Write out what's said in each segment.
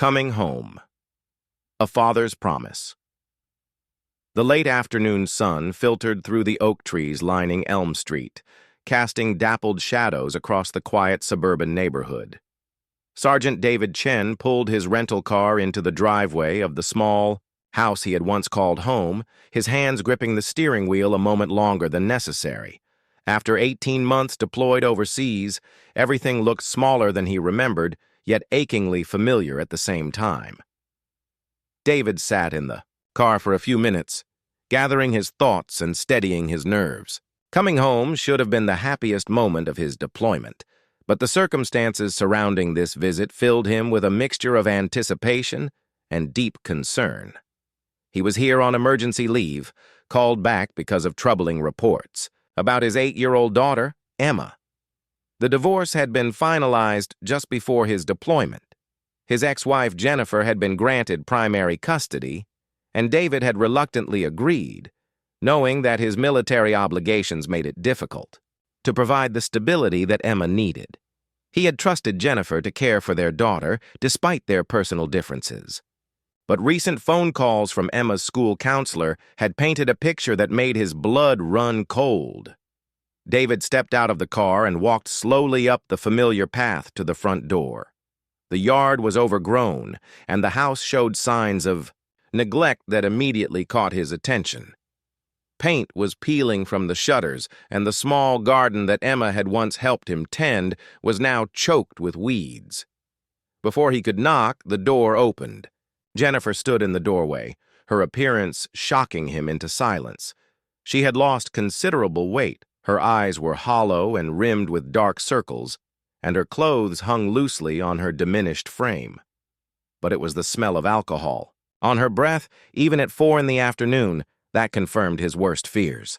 Coming home. A father's promise. The late afternoon sun filtered through the oak trees lining Elm Street, casting dappled shadows across the quiet suburban neighborhood. Sergeant David Chen pulled his rental car into the driveway of the small house he had once called home, his hands gripping the steering wheel a moment longer than necessary. After 18 months deployed overseas, everything looked smaller than he remembered, yet achingly familiar at the same time. David sat in the car for a few minutes, gathering his thoughts and steadying his nerves. Coming home should have been the happiest moment of his deployment, but the circumstances surrounding this visit filled him with a mixture of anticipation and deep concern. He was here on emergency leave, called back because of troubling reports about his 8-year-old daughter, Emma. The divorce had been finalized just before his deployment. His ex-wife, Jennifer, had been granted primary custody, and David had reluctantly agreed, knowing that his military obligations made it difficult to provide the stability that Emma needed. He had trusted Jennifer to care for their daughter, despite their personal differences. But recent phone calls from Emma's school counselor had painted a picture that made his blood run cold. David stepped out of the car and walked slowly up the familiar path to the front door. The yard was overgrown, and the house showed signs of neglect that immediately caught his attention. Paint was peeling from the shutters, and the small garden that Emma had once helped him tend was now choked with weeds. Before he could knock, the door opened. Jennifer stood in the doorway, her appearance shocking him into silence. She had lost considerable weight. Her eyes were hollow and rimmed with dark circles, and her clothes hung loosely on her diminished frame. But it was the smell of alcohol on her breath, even at 4 in the afternoon, that confirmed his worst fears.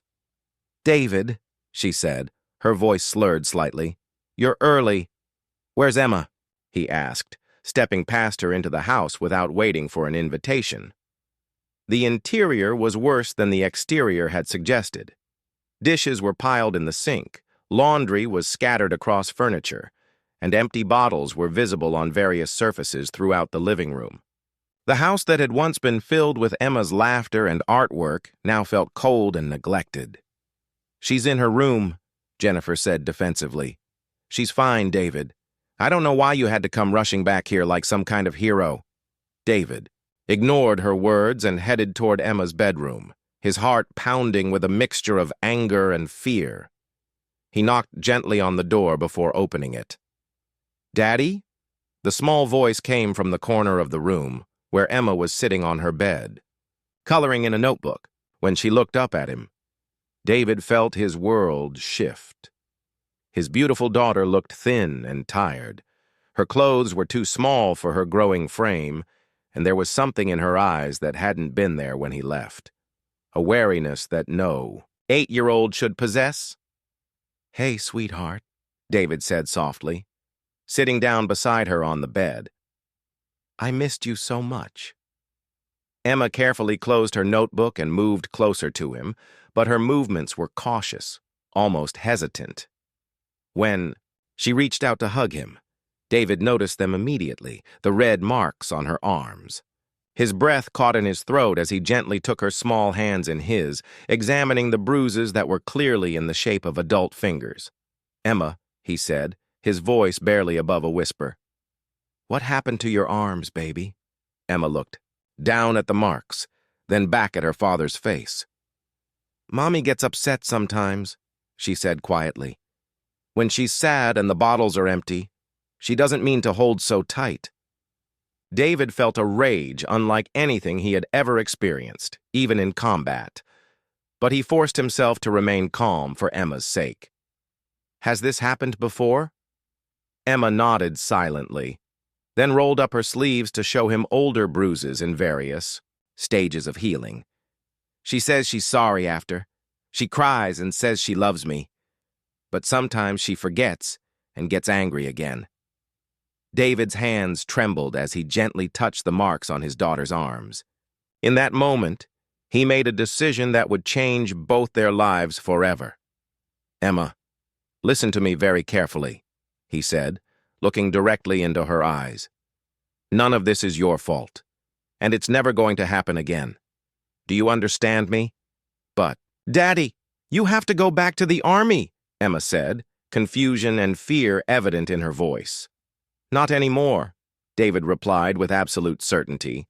"David," she said, her voice slurred slightly, "you're early." "Where's Emma?" he asked, stepping past her into the house without waiting for an invitation. The interior was worse than the exterior had suggested. Dishes were piled in the sink, laundry was scattered across furniture, and empty bottles were visible on various surfaces throughout the living room. The house that had once been filled with Emma's laughter and artwork now felt cold and neglected. "She's in her room," Jennifer said defensively. "She's fine, David. I don't know why you had to come rushing back here like some kind of hero." David ignored her words and headed toward Emma's bedroom, his heart pounding with a mixture of anger and fear. He knocked gently on the door before opening it. "Daddy?" The small voice came from the corner of the room, where Emma was sitting on her bed, coloring in a notebook. When she looked up at him, David felt his world shift. His beautiful daughter looked thin and tired. Her clothes were too small for her growing frame, and there was something in her eyes that hadn't been there when he left. A wariness that no 8-year-old should possess. "Hey, sweetheart," David said softly, sitting down beside her on the bed. "I missed you so much." Emma carefully closed her notebook and moved closer to him, but her movements were cautious, almost hesitant. When she reached out to hug him, David noticed them immediately, the red marks on her arms. His breath caught in his throat as he gently took her small hands in his, examining the bruises that were clearly in the shape of adult fingers. "Emma," he said, his voice barely above a whisper. "What happened to your arms, baby?" Emma looked down at the marks, then back at her father's face. "Mommy gets upset sometimes," she said quietly. "When she's sad and the bottles are empty, she doesn't mean to hold so tight." David felt a rage unlike anything he had ever experienced, even in combat. But he forced himself to remain calm for Emma's sake. "Has this happened before?" Emma nodded silently, then rolled up her sleeves to show him older bruises in various stages of healing. "She says she's sorry after. She cries and says she loves me. But sometimes she forgets and gets angry again." David's hands trembled as he gently touched the marks on his daughter's arms. In that moment, he made a decision that would change both their lives forever. "Emma, listen to me very carefully," he said, looking directly into her eyes. None of this is your fault, and it's never going to happen again. Do you understand me? But, Daddy, you have to go back to the army, Emma said, confusion and fear evident in her voice. Not anymore, David replied with absolute certainty.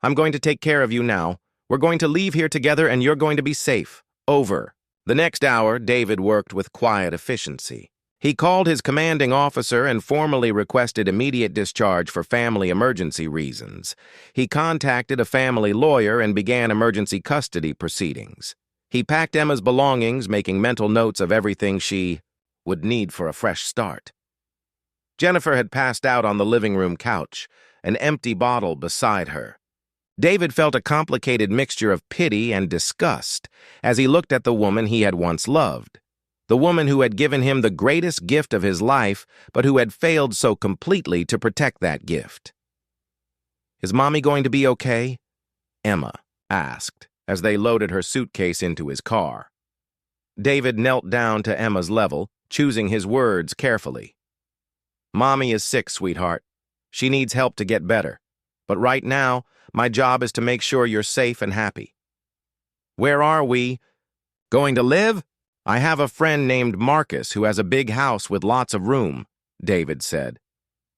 I'm going to take care of you now. We're going to leave here together and you're going to be safe. Over. The next hour, David worked with quiet efficiency. He called his commanding officer and formally requested immediate discharge for family emergency reasons. He contacted a family lawyer and began emergency custody proceedings. He packed Emma's belongings, making mental notes of everything she would need for a fresh start. Jennifer had passed out on the living room couch, an empty bottle beside her. David felt a complicated mixture of pity and disgust as he looked at the woman he had once loved, the woman who had given him the greatest gift of his life, but who had failed so completely to protect that gift. "Is Mommy going to be okay?" Emma asked as they loaded her suitcase into his car. David knelt down to Emma's level, choosing his words carefully. "Mommy is sick, sweetheart. She needs help to get better. But right now, my job is to make sure you're safe and happy." "Where are we going to live?" "I have a friend named Marcus who has a big house with lots of room," David said.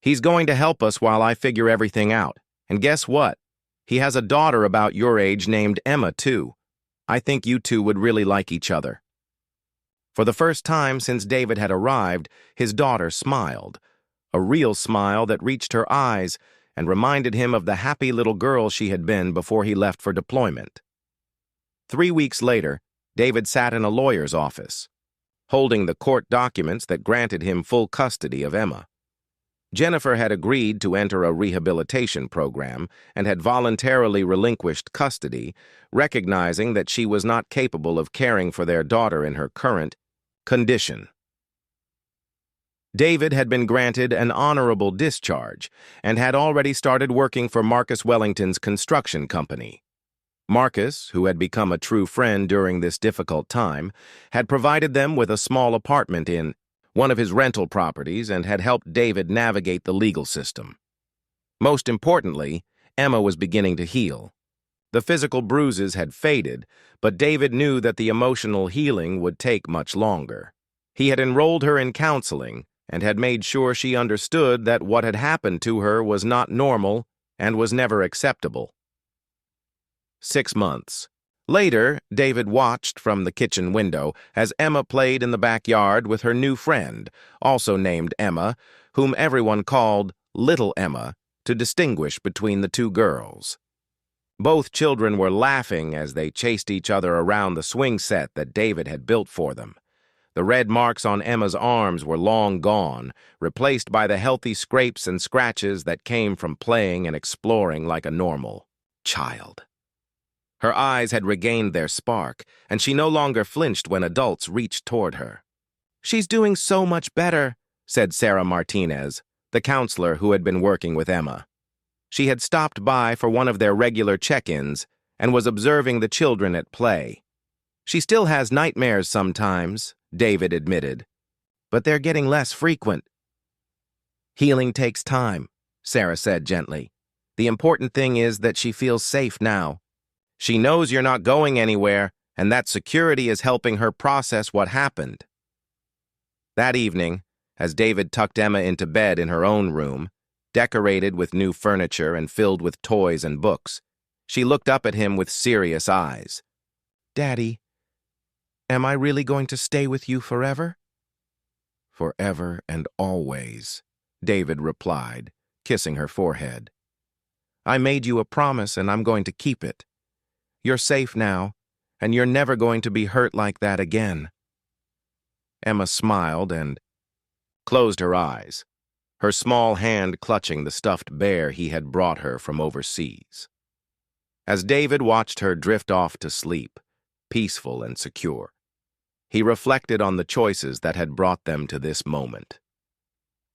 "He's going to help us while I figure everything out. And guess what? He has a daughter about your age named Emma, too. I think you two would really like each other." For the first time since David had arrived, his daughter smiled, a real smile that reached her eyes and reminded him of the happy little girl she had been before he left for deployment. 3 weeks later, David sat in a lawyer's office, holding the court documents that granted him full custody of Emma. Jennifer had agreed to enter a rehabilitation program and had voluntarily relinquished custody, recognizing that she was not capable of caring for their daughter in her current condition. David had been granted an honorable discharge and had already started working for Marcus Wellington's construction company. Marcus, who had become a true friend during this difficult time, had provided them with a small apartment in one of his rental properties and had helped David navigate the legal system. Most importantly, Emma was beginning to heal. The physical bruises had faded, but David knew that the emotional healing would take much longer. He had enrolled her in counseling and had made sure she understood that what had happened to her was not normal and was never acceptable. 6 months. Later, David watched from the kitchen window as Emma played in the backyard with her new friend, also named Emma, whom everyone called Little Emma to distinguish between the two girls. Both children were laughing as they chased each other around the swing set that David had built for them. The red marks on Emma's arms were long gone, replaced by the healthy scrapes and scratches that came from playing and exploring like a normal child. Her eyes had regained their spark, and she no longer flinched when adults reached toward her. "She's doing so much better," said Sarah Martinez, the counselor who had been working with Emma. She had stopped by for one of their regular check-ins and was observing the children at play. "She still has nightmares sometimes," David admitted, "but they're getting less frequent." "Healing takes time," Sarah said gently. "The important thing is that she feels safe now. She knows you're not going anywhere, and that security is helping her process what happened." That evening, as David tucked Emma into bed in her own room, decorated with new furniture and filled with toys and books, she looked up at him with serious eyes. "Daddy, am I really going to stay with you forever?" "Forever and always," David replied, kissing her forehead. "I made you a promise and I'm going to keep it. You're safe now, and you're never going to be hurt like that again." Emma smiled and closed her eyes, her small hand clutching the stuffed bear he had brought her from overseas. As David watched her drift off to sleep, peaceful and secure, he reflected on the choices that had brought them to this moment.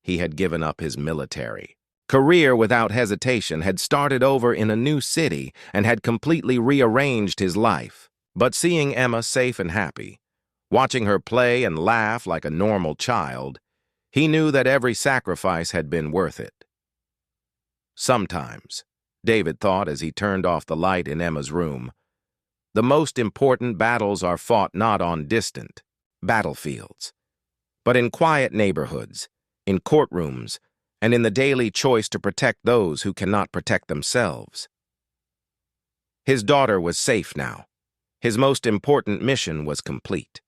He had given up his military career without hesitation, had started over in a new city, and had completely rearranged his life. But seeing Emma safe and happy, watching her play and laugh like a normal child, he knew that every sacrifice had been worth it. Sometimes, David thought as he turned off the light in Emma's room. The most important battles are fought not on distant battlefields, but in quiet neighborhoods, in courtrooms, and in the daily choice to protect those who cannot protect themselves. His daughter was safe now. His most important mission was complete.